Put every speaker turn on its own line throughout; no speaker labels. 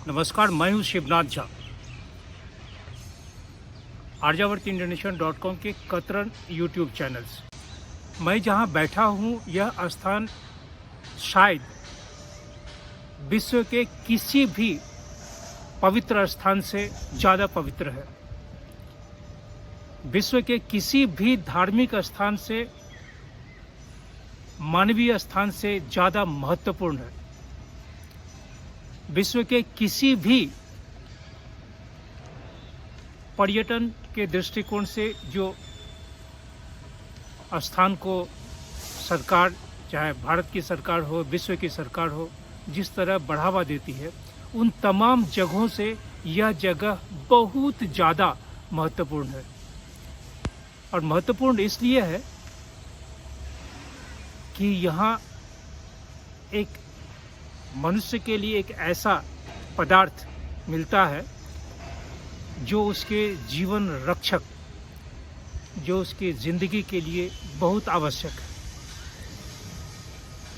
नमस्कार, मैं हूँ शिवनाथ झा। आर्यावर्त इंडोनेशियन.com के कतरन यूट्यूब चैनल्स। मैं जहाँ बैठा हूँ यह स्थान शायद विश्व के किसी भी पवित्र स्थान से ज़्यादा पवित्र है। विश्व के किसी भी धार्मिक स्थान से, मानवीय स्थान से ज़्यादा महत्वपूर्ण है। विश्व के किसी भी पर्यटन के दृष्टिकोण से जो स्थान को सरकार, चाहे भारत की सरकार हो, विश्व की सरकार हो, जिस तरह बढ़ावा देती है, उन तमाम जगहों से यह जगह बहुत ज़्यादा महत्वपूर्ण है। और महत्वपूर्ण इसलिए है कि यहाँ एक मनुष्य के लिए एक ऐसा पदार्थ मिलता है जो उसके जीवन रक्षक, जो उसकी ज़िंदगी के लिए बहुत आवश्यक है।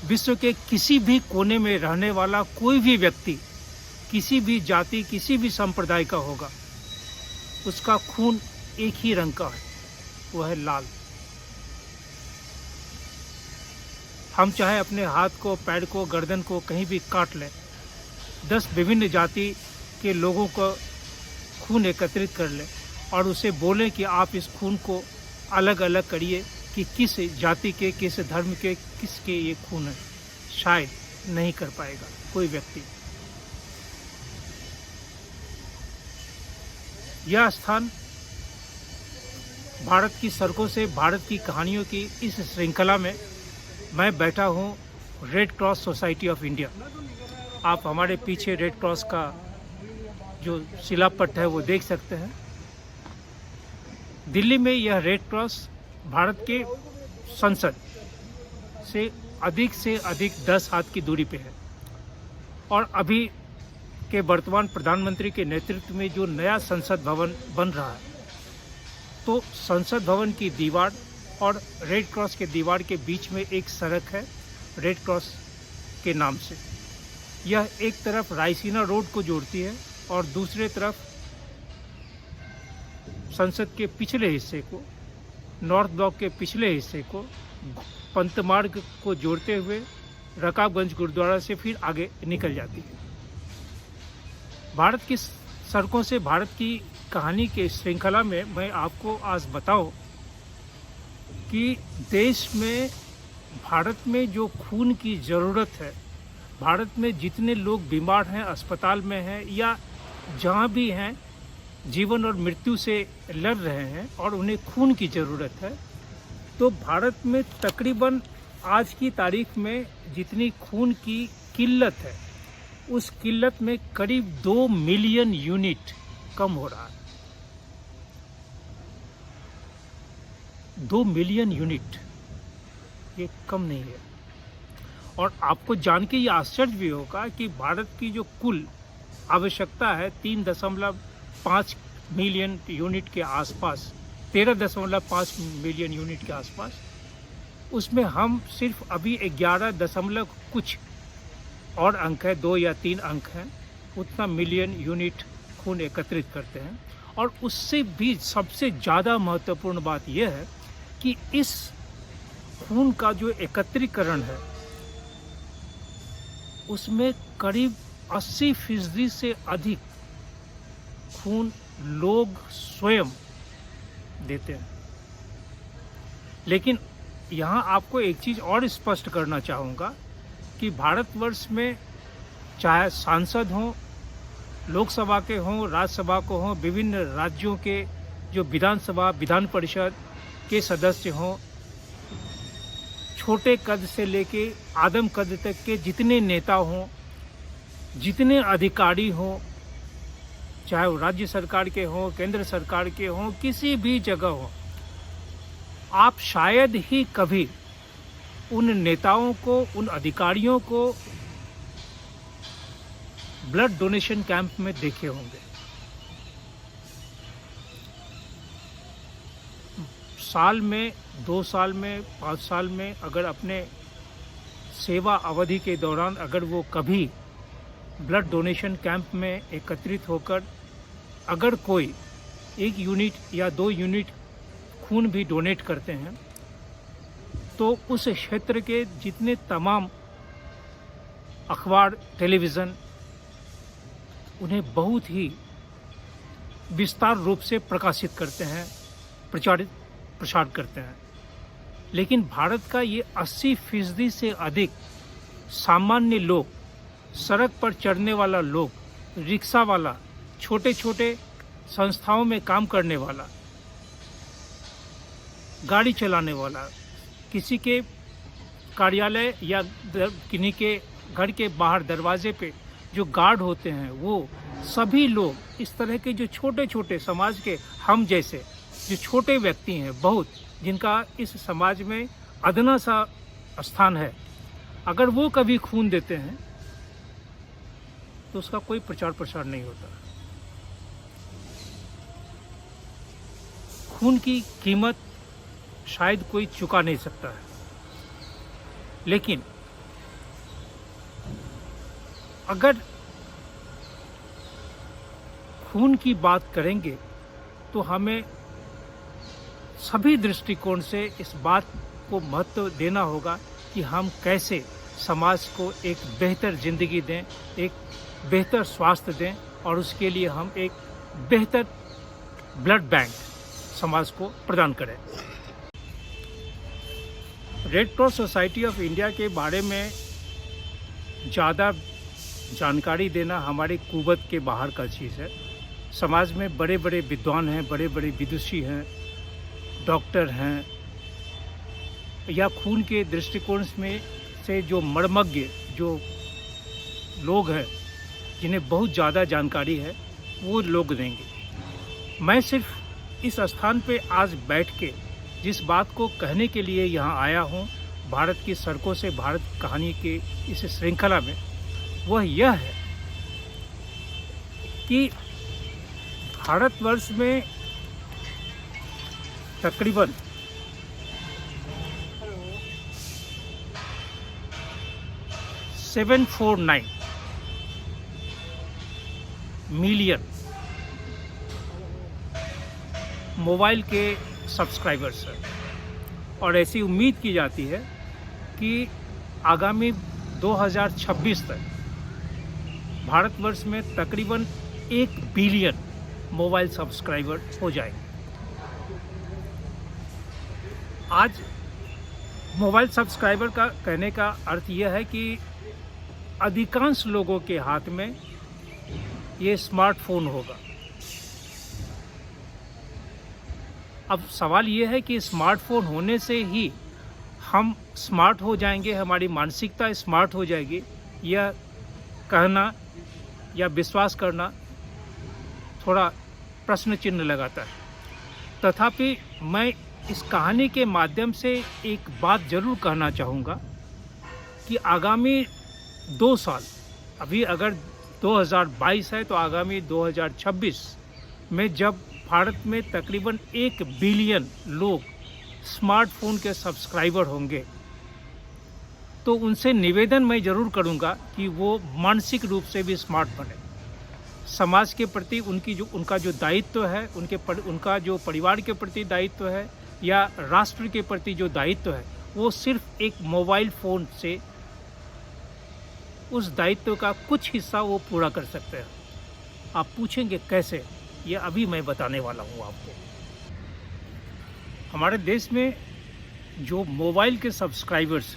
विश्व के किसी भी कोने में रहने वाला कोई भी व्यक्ति, किसी भी जाति, किसी भी संप्रदाय का होगा, उसका खून एक ही रंग का है, वह है लाल। हम चाहे अपने हाथ को, पैर को, गर्दन को कहीं भी काट लें, 10 विभिन्न जाति के लोगों को खून एकत्रित कर लें और उसे बोलें कि आप इस खून को अलग अलग करिए कि किस जाति के, किस धर्म के, किसके ये खून है, शायद नहीं कर पाएगा कोई व्यक्ति। यह स्थान भारत की सड़कों से, भारत की कहानियों की इस श्रृंखला में मैं बैठा हूँ red cross society of India. आप हमारे पीछे रेड क्रॉस का जो शिलापट्ट है वो देख सकते हैं। दिल्ली में यह रेड क्रॉस भारत के संसद से अधिक 10 हाथ की दूरी पे है। और अभी के वर्तमान प्रधानमंत्री के नेतृत्व में जो नया संसद भवन बन रहा है, तो संसद भवन की दीवार और रेड क्रॉस के दीवार के बीच में एक सड़क है रेड क्रॉस के नाम से। यह एक तरफ रायसीना रोड को जोड़ती है और दूसरे तरफ संसद के पिछले हिस्से को, नॉर्थ ब्लॉक के पिछले हिस्से को, पंत मार्ग को जोड़ते हुए रकाबगंज गुरुद्वारा से फिर आगे निकल जाती है। भारत की सड़कों से भारत की कहानी के श्रृंखला में मैं आपको आज बताऊं कि देश में, भारत में जो खून की ज़रूरत है, भारत में जितने लोग बीमार हैं, अस्पताल में हैं या जहाँ भी हैं, जीवन और मृत्यु से लड़ रहे हैं और उन्हें खून की ज़रूरत है, तो भारत में तकरीबन आज की तारीख में जितनी खून की किल्लत है, उस किल्लत में करीब 2 मिलियन यूनिट कम हो रहा है। 2 मिलियन यूनिट, ये कम नहीं है। और आपको जान के ये आश्चर्य भी होगा कि भारत की जो कुल आवश्यकता है 3.5 मिलियन यूनिट के आसपास, 13.5 मिलियन यूनिट के आसपास, उसमें हम सिर्फ अभी 11 दशमलव कुछ और अंक है, 2 या 3 अंक हैं, उतना मिलियन यूनिट खून एकत्रित करते हैं। और उससे भी सबसे ज़्यादा महत्वपूर्ण बात यह है कि इस खून का जो एकत्रीकरण है, उसमें करीब 80% से अधिक खून लोग स्वयं देते हैं। लेकिन यहाँ आपको एक चीज़ और स्पष्ट करना चाहूँगा कि भारतवर्ष में चाहे सांसद हों, लोकसभा के हों, राज्यसभा को हों, विभिन्न राज्यों के जो विधानसभा, विधान परिषद के सदस्य हों, छोटे कद से लेके आदम कद तक के जितने नेता हों, जितने अधिकारी हों, चाहे वो राज्य सरकार के हों, केंद्र सरकार के हों, किसी भी जगह हो, आप शायद ही कभी उन नेताओं को, उन अधिकारियों को ब्लड डोनेशन कैंप में देखे होंगे। साल में, 2 साल में, 5 साल में अगर अपने सेवा अवधि के दौरान अगर वो कभी ब्लड डोनेशन कैंप में एकत्रित होकर अगर कोई 1 यूनिट या 2 यूनिट खून भी डोनेट करते हैं तो उस क्षेत्र के जितने तमाम अखबार, टेलीविज़न उन्हें बहुत ही विस्तार रूप से प्रकाशित करते हैं, प्रसार करते हैं। लेकिन भारत का ये 80% से अधिक सामान्य लोग, सड़क पर चढ़ने वाला लोग, रिक्शा वाला, छोटे छोटे संस्थाओं में काम करने वाला, गाड़ी चलाने वाला, किसी के कार्यालय या किन्हीं के घर के बाहर दरवाजे पे जो गार्ड होते हैं, वो सभी लोग इस तरह के जो छोटे छोटे समाज के हम जैसे जो छोटे व्यक्ति हैं, बहुत जिनका इस समाज में अदना सा स्थान है, अगर वो कभी खून देते हैं तो उसका कोई प्रचार प्रसार नहीं होता। खून की कीमत शायद कोई चुका नहीं सकता है, लेकिन अगर खून की बात करेंगे तो हमें सभी दृष्टिकोण से इस बात को महत्व देना होगा कि हम कैसे समाज को एक बेहतर जिंदगी दें, एक बेहतर स्वास्थ्य दें और उसके लिए हम एक बेहतर ब्लड बैंक समाज को प्रदान करें। Red cross society of India के बारे में ज़्यादा जानकारी देना हमारी कुवत के बाहर का चीज़ है। समाज में बड़े बड़े विद्वान हैं, बड़े बड़े विदुषी हैं, डॉक्टर हैं, या खून के दृष्टिकोण में से जो मर्मज्ञ जो लोग हैं जिन्हें बहुत ज़्यादा जानकारी है, वो लोग देंगे। मैं सिर्फ इस स्थान पे आज बैठ के जिस बात को कहने के लिए यहाँ आया हूँ, भारत की सड़कों से भारत कहानी के इस श्रृंखला में, वह यह है कि भारतवर्ष में तकरीबन 749 मिलियन मोबाइल के सब्सक्राइबर्स हैं और ऐसी उम्मीद की जाती है कि आगामी 2026 तक भारतवर्ष में तकरीबन 1 बिलियन मोबाइल सब्सक्राइबर हो जाएंगे। आज मोबाइल सब्सक्राइबर का कहने का अर्थ यह है कि अधिकांश लोगों के हाथ में ये स्मार्टफोन होगा। अब सवाल ये है कि स्मार्टफोन होने से ही हम स्मार्ट हो जाएंगे, हमारी मानसिकता स्मार्ट हो जाएगी, यह कहना या विश्वास करना थोड़ा प्रश्न चिन्ह लगाता है। तथापि मैं इस कहानी के माध्यम से एक बात जरूर कहना चाहूँगा कि आगामी 2 साल, अभी अगर 2022 है तो आगामी 2026 में जब भारत में तकरीबन 1 बिलियन लोग स्मार्टफोन के सब्सक्राइबर होंगे, तो उनसे निवेदन मैं ज़रूर करूंगा कि वो मानसिक रूप से भी स्मार्ट बने। समाज के प्रति उनका जो दायित्व है, उनका जो परिवार के प्रति दायित्व है या राष्ट्र के प्रति जो दायित्व है, वो सिर्फ एक मोबाइल फ़ोन से उस दायित्व का कुछ हिस्सा वो पूरा कर सकते हैं। आप पूछेंगे कैसे, ये अभी मैं बताने वाला हूँ आपको। हमारे देश में जो मोबाइल के सब्सक्राइबर्स,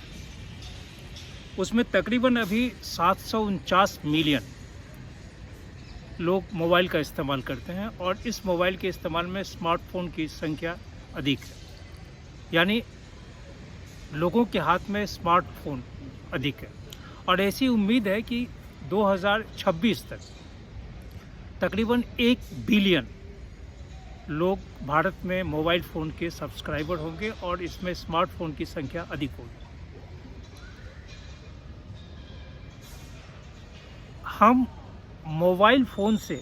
उसमें तकरीबन अभी 749 मिलियन लोग मोबाइल का इस्तेमाल करते हैं और इस मोबाइल के इस्तेमाल में स्मार्टफोन की संख्या अधिक है, यानी लोगों के हाथ में स्मार्टफोन अधिक है। और ऐसी उम्मीद है कि 2026 तक तकरीबन 1 बिलियन लोग भारत में मोबाइल फ़ोन के सब्सक्राइबर होंगे और इसमें स्मार्टफोन की संख्या अधिक होगी। हम मोबाइल फ़ोन से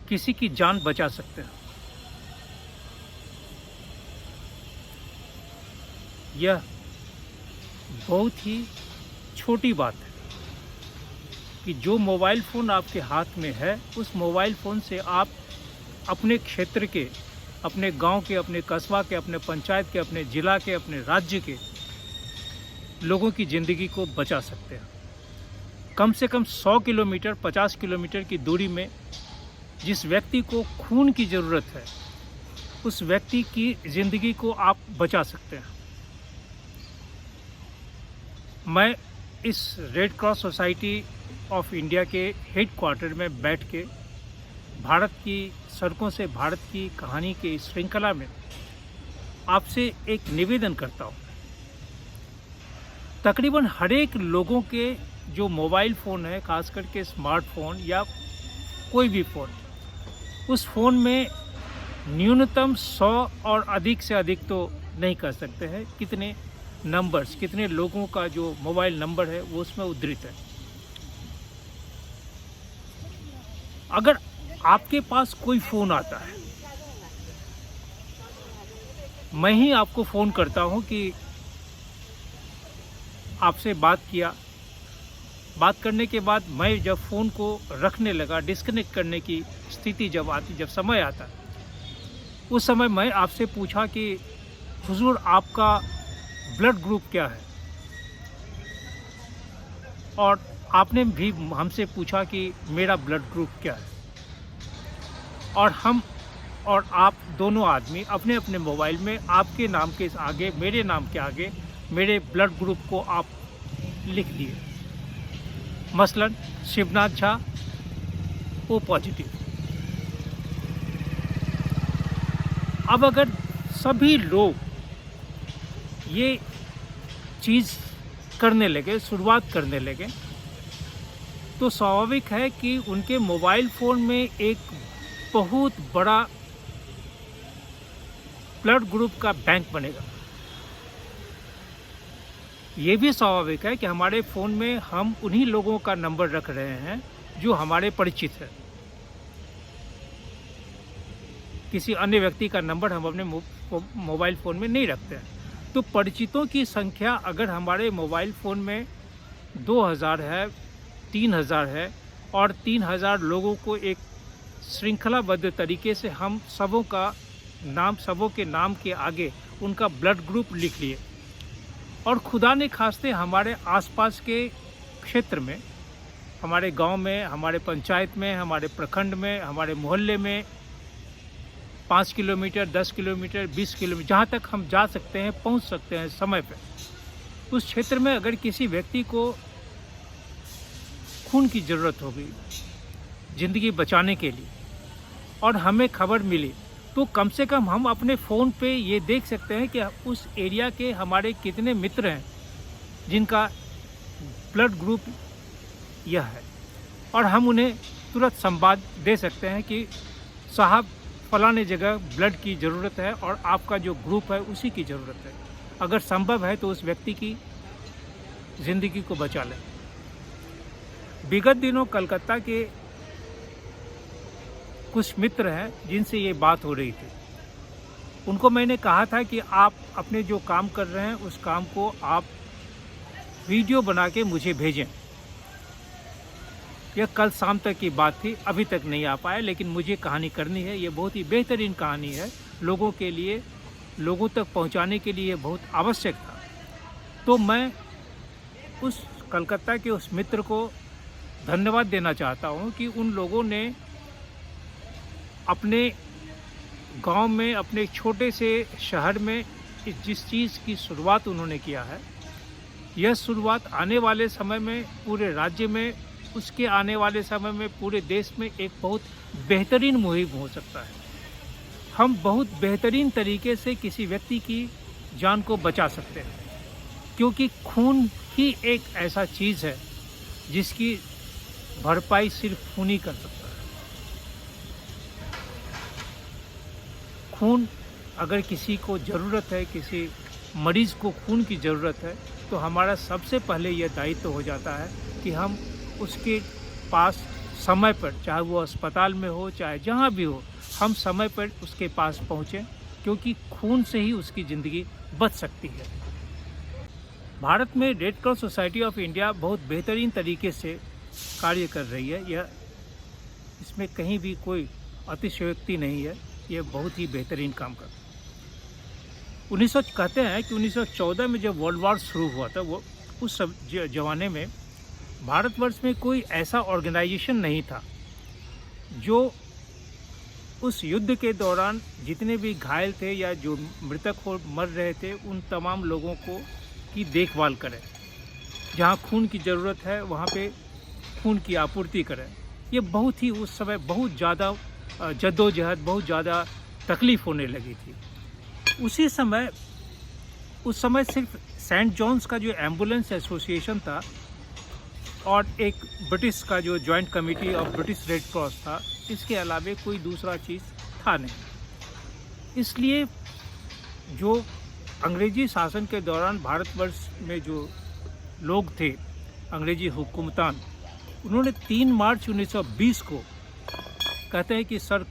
किसी की जान बचा सकते हैं। यह बहुत ही छोटी बात है, कि जो मोबाइल फ़ोन आपके हाथ में है, उस मोबाइल फ़ोन से आप अपने क्षेत्र के, अपने गांव के, अपने कस्बा के, अपने पंचायत के, अपने ज़िला के, अपने राज्य के लोगों की ज़िंदगी को बचा सकते हैं। कम से कम 100 किलोमीटर, 50 किलोमीटर की दूरी में जिस व्यक्ति को खून की ज़रूरत है, उस व्यक्ति की ज़िंदगी को आप बचा सकते हैं। मैं इस red cross society of India के हेड क्वार्टर में बैठ के भारत की सड़कों से भारत की कहानी के इस श्रृंखला में आपसे एक निवेदन करता हूँ। तकरीबन हर एक लोगों के जो मोबाइल फ़ोन है, खास करके स्मार्टफोन या कोई भी फ़ोन, उस फ़ोन में न्यूनतम 100 और अधिक से अधिक तो नहीं कर सकते हैं, कितने नंबर्स, कितने लोगों का जो मोबाइल नंबर है वो उसमें उद्धृत है। अगर आपके पास कोई फ़ोन आता है, मैं ही आपको फ़ोन करता हूँ कि आपसे बात किया, बात करने के बाद मैं जब फ़ोन को रखने लगा, डिस्कनेक्ट करने की स्थिति जब आती, जब समय आता, उस समय मैं आपसे पूछा कि हुजूर आपका ब्लड ग्रुप क्या है, और आपने भी हमसे पूछा कि मेरा ब्लड ग्रुप क्या है, और हम और आप दोनों आदमी अपने अपने मोबाइल में आपके नाम के आगे, मेरे नाम के आगे मेरे ब्लड ग्रुप को आप लिख दिए। मसलन शिवनाथ झा ओ पॉजिटिव। अब अगर सभी लोग ये चीज़ करने लगे, शुरुआत करने लगे, तो स्वाभाविक है कि उनके मोबाइल फ़ोन में एक बहुत बड़ा ब्लड ग्रुप का बैंक बनेगा। ये भी स्वाभाविक है कि हमारे फ़ोन में हम उन्हीं लोगों का नंबर रख रहे हैं जो हमारे परिचित है। किसी अन्य व्यक्ति का नंबर हम अपने मोबाइल फ़ोन में नहीं रखते हैं। तो परिचितों की संख्या अगर हमारे मोबाइल फ़ोन में 2000 है, 3000 है, और 3000 लोगों को एक श्रृंखलाबद्ध तरीके से हम सबों के नाम के आगे उनका ब्लड ग्रुप लिख लिए, और खुदा ने खास्ते हमारे आसपास के क्षेत्र में, हमारे गांव में, हमारे पंचायत में, हमारे प्रखंड में, हमारे मोहल्ले में 5 किलोमीटर, 10 किलोमीटर, 20 किलोमीटर, जहाँ तक हम जा सकते हैं, पहुँच सकते हैं समय पे, उस क्षेत्र में अगर किसी व्यक्ति को खून की ज़रूरत होगी ज़िंदगी बचाने के लिए, और हमें खबर मिली, तो कम से कम हम अपने फ़ोन पे ये देख सकते हैं कि उस एरिया के हमारे कितने मित्र हैं जिनका ब्लड ग्रुप यह है, और हम उन्हें तुरंत संवाद दे सकते हैं कि साहब फलाने जगह ब्लड की ज़रूरत है और आपका जो ग्रुप है उसी की ज़रूरत है। अगर संभव है तो उस व्यक्ति की ज़िंदगी को बचा लें। विगत दिनों कलकत्ता के कुछ मित्र हैं जिनसे ये बात हो रही थी, उनको मैंने कहा था कि आप अपने जो काम कर रहे हैं उस काम को आप वीडियो बना के मुझे भेजें। यह कल शाम तक की बात थी, अभी तक नहीं आ पाया, लेकिन मुझे कहानी करनी है। ये बहुत ही बेहतरीन कहानी है, लोगों के लिए, लोगों तक पहुंचाने के लिए बहुत आवश्यक था। तो मैं उस कलकत्ता के उस मित्र को धन्यवाद देना चाहता हूं कि उन लोगों ने अपने गांव में, अपने छोटे से शहर में जिस चीज़ की शुरुआत उन्होंने किया है, यह शुरुआत आने वाले समय में पूरे राज्य में, उसके आने वाले समय में पूरे देश में एक बहुत बेहतरीन मुहिम हो सकता है। हम बहुत बेहतरीन तरीके से किसी व्यक्ति की जान को बचा सकते हैं, क्योंकि खून ही एक ऐसा चीज़ है जिसकी भरपाई सिर्फ खून ही कर सकता है। खून अगर किसी को ज़रूरत है, किसी मरीज़ को खून की ज़रूरत है, तो हमारा सबसे पहले यह दायित्व हो जाता है कि हम उसके पास समय पर, चाहे वो अस्पताल में हो, चाहे जहाँ भी हो, हम समय पर उसके पास पहुँचें, क्योंकि खून से ही उसकी ज़िंदगी बच सकती है। भारत में red cross society of India बहुत बेहतरीन तरीके से कार्य कर रही है, यह इसमें कहीं भी कोई अतिशयोक्ति नहीं है, यह बहुत ही बेहतरीन काम कर। 1900 कहते हैं कि 1914 में जब वर्ल्ड वॉर शुरू हुआ था, वो उस जमाने में भारतवर्ष में कोई ऐसा ऑर्गेनाइजेशन नहीं था जो उस युद्ध के दौरान जितने भी घायल थे या जो मृतक हो मर रहे थे, उन तमाम लोगों को की देखभाल करें। जहाँ खून की ज़रूरत है वहाँ पे खून की आपूर्ति करें। ये बहुत ही उस समय बहुत ज़्यादा जद्दोजहद, बहुत ज़्यादा तकलीफ़ होने लगी थी। उस समय सिर्फ सेंट जॉन्स का जो एम्बुलेंस एसोसिएशन था और एक ब्रिटिश का जो joint committee of British red cross था, इसके अलावा कोई दूसरा चीज़ था नहीं। इसलिए जो अंग्रेजी शासन के दौरान भारतवर्ष में जो लोग थे, अंग्रेजी हुकूमतान, उन्होंने 3 मार्च 1920 को कहते हैं कि सर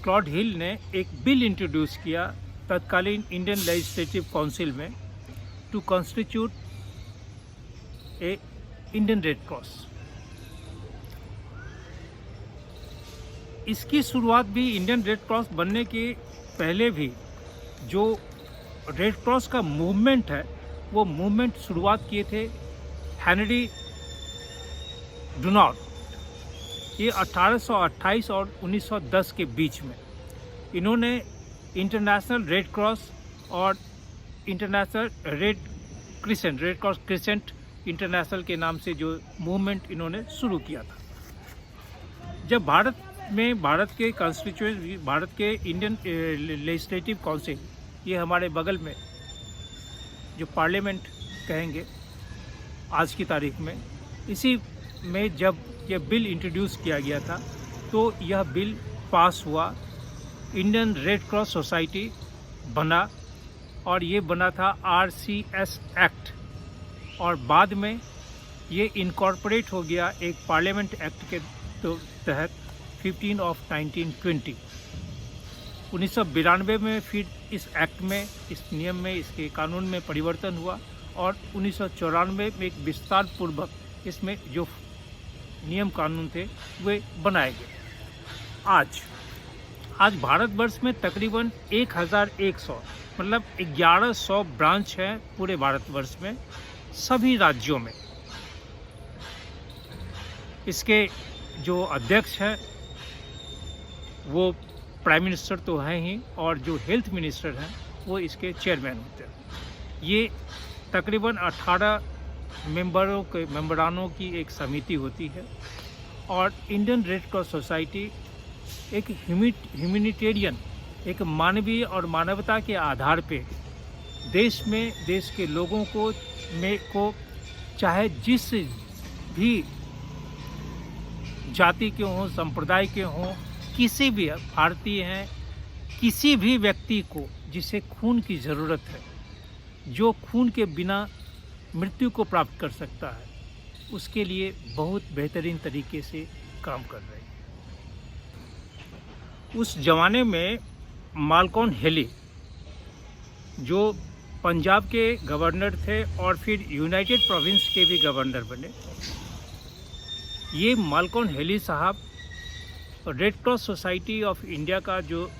क्लॉड हिल ने एक बिल इंट्रोड्यूस किया तत्कालीन इंडियन लेजिस्लेटिव काउंसिल में to constitute a Indian Red Cross. इसकी शुरुआत भी इंडियन रेड क्रॉस बनने के पहले भी जो रेड क्रॉस का मूवमेंट है, वो मूवमेंट शुरुआत किए थे हेनरी डुनार्ट। ये 1828 और 1910 के बीच में इन्होंने इंटरनेशनल रेड क्रॉस और international red cross crescent international के नाम से जो मूवमेंट इन्होंने शुरू किया था। जब भारत के कॉन्स्टिट्यूशन, भारत के इंडियन लेजिस्लेटिव काउंसिल, ये हमारे बगल में जो पार्लियामेंट कहेंगे आज की तारीख में, इसी में जब यह बिल इंट्रोड्यूस किया गया था तो यह बिल पास हुआ, इंडियन रेड क्रॉस सोसाइटी बना और ये बना था RCS एक्ट, और बाद में ये इनकॉर्पोरेट हो गया एक पार्लियामेंट एक्ट के तहत 15 of 1920। 1992 में फिर इस एक्ट में, इस नियम में, इसके कानून में परिवर्तन हुआ और 1994 में एक विस्तार पूर्वक इसमें जो नियम कानून थे वे बनाए गए। आज भारतवर्ष में तकरीबन 1100 मतलब 1100 ब्रांच हैं पूरे भारतवर्ष में, सभी राज्यों में। इसके जो अध्यक्ष हैं वो प्राइम मिनिस्टर तो हैं ही, और जो हेल्थ मिनिस्टर हैं वो इसके चेयरमैन होते हैं। ये तकरीबन 18 मेंबरानों की एक समिति होती है, और इंडियन रेड क्रॉस सोसाइटी एक ह्यूमैनिटेरियन, एक मानवीय और मानवता के आधार पे देश के लोगों को चाहे जिस भी जाति के हों, संप्रदाय के हों, किसी भी भारतीय हैं, किसी भी व्यक्ति को जिसे खून की ज़रूरत है, जो खून के बिना मृत्यु को प्राप्त कर सकता है, उसके लिए बहुत बेहतरीन तरीके से काम कर रहे हैं। उस ज़माने में मालकॉन हेली जो पंजाब के गवर्नर थे और फिर यूनाइटेड प्रोविंस के भी गवर्नर बने, ये मालकॉन हेली साहब red cross society of India का जो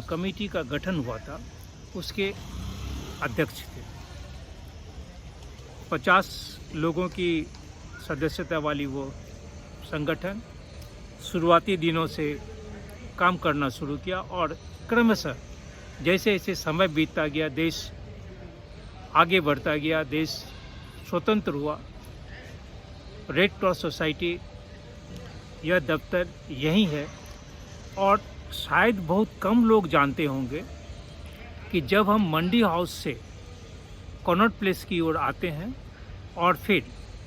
कमेटी का गठन हुआ था उसके अध्यक्ष थे। 50 लोगों की सदस्यता वाली वो संगठन शुरुआती दिनों से काम करना शुरू किया, और क्रमशः जैसे जैसे समय बीतता गया, देश आगे बढ़ता गया, देश स्वतंत्र हुआ, रेड क्रॉस सोसाइटी यह दफ्तर यही है। और शायद बहुत कम लोग जानते होंगे कि जब हम मंडी हाउस से कॉनॉट प्लेस की ओर आते हैं और फिर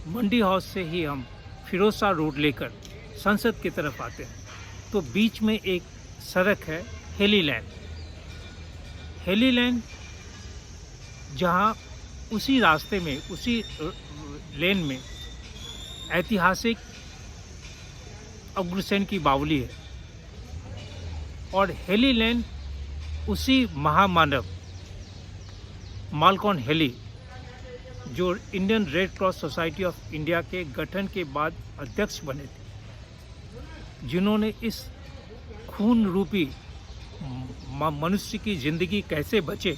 मंडी हाउस से ही हम फिरोज शाह रोड लेकर संसद की तरफ आते हैं, तो बीच में एक सड़क है हेली लैन, जहाँ उसी रास्ते में, उसी लेन में ऐतिहासिक अग्रसेन की बावली है, और हेली लैन उसी महामानव मालकॉन हेली जो Indian Red cross society of India के गठन के बाद अध्यक्ष बने थे, जिन्होंने इस खून रूपी मनुष्य की ज़िंदगी कैसे बचे,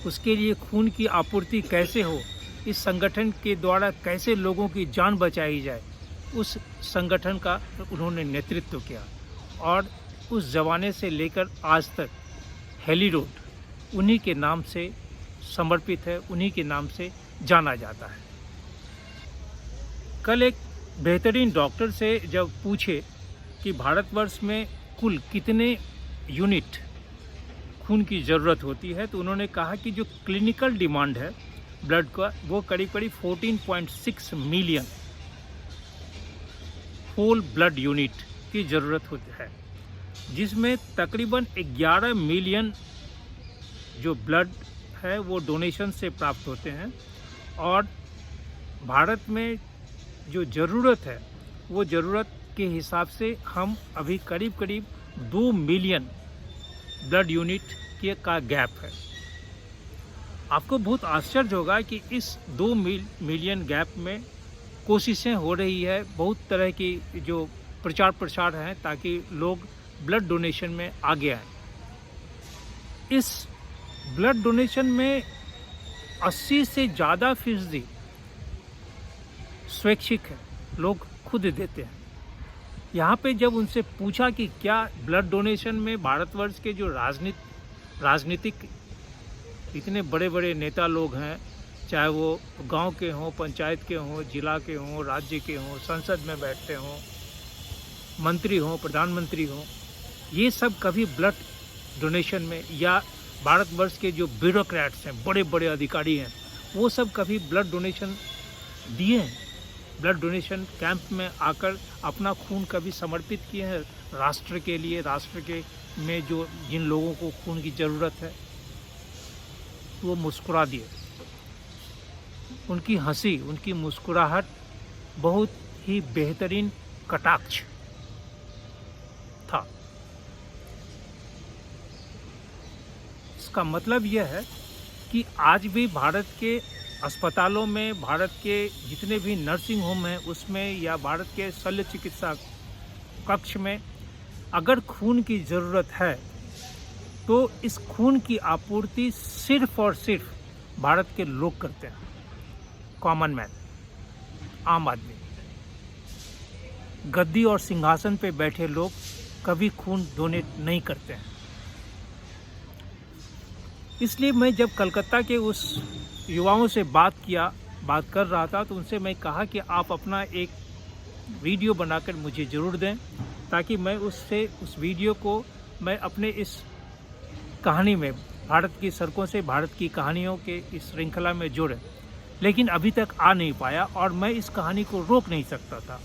उसके लिए खून की आपूर्ति कैसे हो, इस संगठन के द्वारा कैसे लोगों की जान बचाई जाए, उस संगठन का उन्होंने नेतृत्व किया। और उस ज़माने से लेकर आज तक हेली रोड उन्हीं के नाम से समर्पित है, उन्हीं के नाम से जाना जाता है। कल एक बेहतरीन डॉक्टर से जब पूछे कि भारतवर्ष में कुल कितने यूनिट खून की ज़रूरत होती है, तो उन्होंने कहा कि जो क्लिनिकल डिमांड है ब्लड का, वो करीब करीब 14.6 मिलियन होल ब्लड यूनिट की ज़रूरत होती है, जिसमें तकरीबन 11 मिलियन जो ब्लड है वो डोनेशन से प्राप्त होते हैं। और भारत में जो ज़रूरत है वो ज़रूरत के हिसाब से हम अभी करीब करीब 2 मिलियन ब्लड यूनिट के का गैप है। आपको बहुत आश्चर्य होगा कि इस 2 मिलियन गैप में कोशिशें हो रही है, बहुत तरह की जो प्रचार प्रसार हैं ताकि लोग ब्लड डोनेशन में आगे आएं। इस ब्लड डोनेशन में 80 से ज़्यादा फीसदी स्वैच्छिक है, लोग खुद देते हैं। यहाँ पे जब उनसे पूछा कि क्या ब्लड डोनेशन में भारतवर्ष के जो राजनीतिक इतने बड़े बड़े नेता लोग हैं, चाहे वो गांव के हों, पंचायत के हों, जिला के हों, राज्य के हों, संसद में बैठते हों, मंत्री हों, प्रधानमंत्री हों, ये सब कभी ब्लड डोनेशन में, या भारतवर्ष के जो ब्यूरोक्रेट्स हैं, बड़े बड़े अधिकारी हैं, वो सब कभी ब्लड डोनेशन दिए हैं? ब्लड डोनेशन कैंप में आकर अपना खून कभी समर्पित किए हैं राष्ट्र के लिए, राष्ट्र के में जो जिन लोगों को खून की ज़रूरत है? वो मुस्कुरा दिए। उनकी हंसी, उनकी मुस्कुराहट बहुत ही बेहतरीन कटाक्ष था। इसका मतलब यह है कि आज भी भारत के अस्पतालों में, भारत के जितने भी नर्सिंग होम हैं उसमें, या भारत के शल्य चिकित्सा कक्ष में अगर खून की ज़रूरत है तो इस खून की आपूर्ति सिर्फ और सिर्फ भारत के लोग करते हैं। कॉमन मैन, आम आदमी, गद्दी और सिंहासन पे बैठे लोग कभी खून डोनेट नहीं करते हैं। इसलिए मैं जब कलकत्ता के उस युवाओं से बात कर रहा था, तो उनसे मैं कहा कि आप अपना एक वीडियो बनाकर मुझे ज़रूर दें, ताकि मैं उस वीडियो को मैं अपने इस कहानी में, भारत की सड़कों से भारत की कहानियों के इस श्रृंखला में जोड़ें। लेकिन अभी तक आ नहीं पाया और मैं इस कहानी को रोक नहीं सकता था।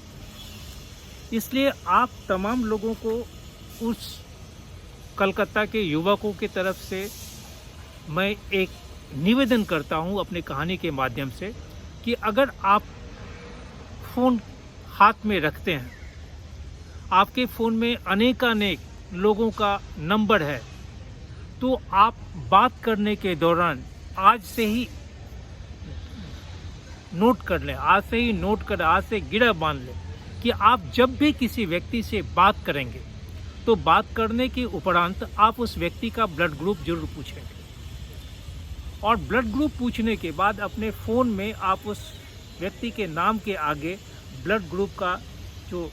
इसलिए आप तमाम लोगों को, उस कलकत्ता के युवकों की तरफ से मैं एक निवेदन करता हूं अपनी कहानी के माध्यम से कि अगर आप फ़ोन हाथ में रखते हैं, आपके फ़ोन में अनेकानेक लोगों का नंबर है, तो आप बात करने के दौरान आज से ही नोट कर लें, आज से गिरा बांध लें कि आप जब भी किसी व्यक्ति से बात करेंगे तो बात करने के उपरांत आप उस व्यक्ति का ब्लड ग्रुप जरूर पूछेंगे। और ब्लड ग्रुप पूछने के बाद अपने फ़ोन में आप उस व्यक्ति के नाम के आगे ब्लड ग्रुप का जो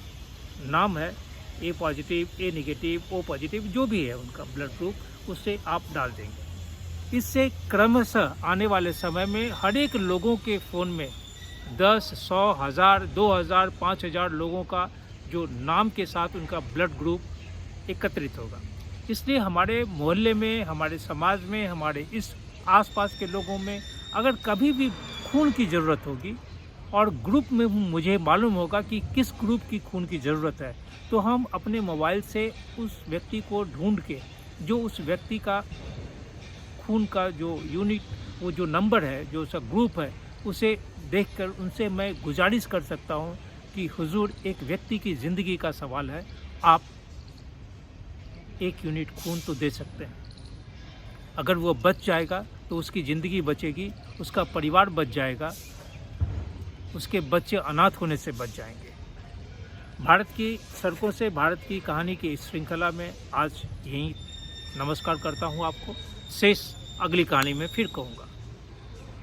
नाम है, ए पॉजिटिव, ए नेगेटिव, ओ पॉजिटिव, जो भी है उनका ब्लड ग्रुप, उससे आप डाल देंगे। इससे क्रमशः आने वाले समय में हर एक लोगों के फ़ोन में 10, 100, 1000, 2000, 5000 लोगों का जो नाम के साथ उनका ब्लड ग्रुप एकत्रित होगा। इसलिए हमारे मोहल्ले में, हमारे समाज में, हमारे इस आसपास के लोगों में अगर कभी भी खून की ज़रूरत होगी और ग्रुप में मुझे मालूम होगा कि किस ग्रुप की खून की ज़रूरत है, तो हम अपने मोबाइल से उस व्यक्ति को ढूंढ के, जो उस व्यक्ति का खून का जो यूनिट, वो जो नंबर है, जो उसका ग्रुप है, उसे देखकर उनसे मैं गुजारिश कर सकता हूं कि हुजूर, एक व्यक्ति की ज़िंदगी का सवाल है, आप 1 यूनिट खून तो दे सकते हैं। अगर वो बच जाएगा तो उसकी ज़िंदगी बचेगी, उसका परिवार बच जाएगा, उसके बच्चे अनाथ होने से बच जाएंगे। भारत की सड़कों से भारत की कहानी की इस श्रृंखला में आज यहीं नमस्कार करता हूँ आपको। शेष अगली कहानी में फिर कहूँगा।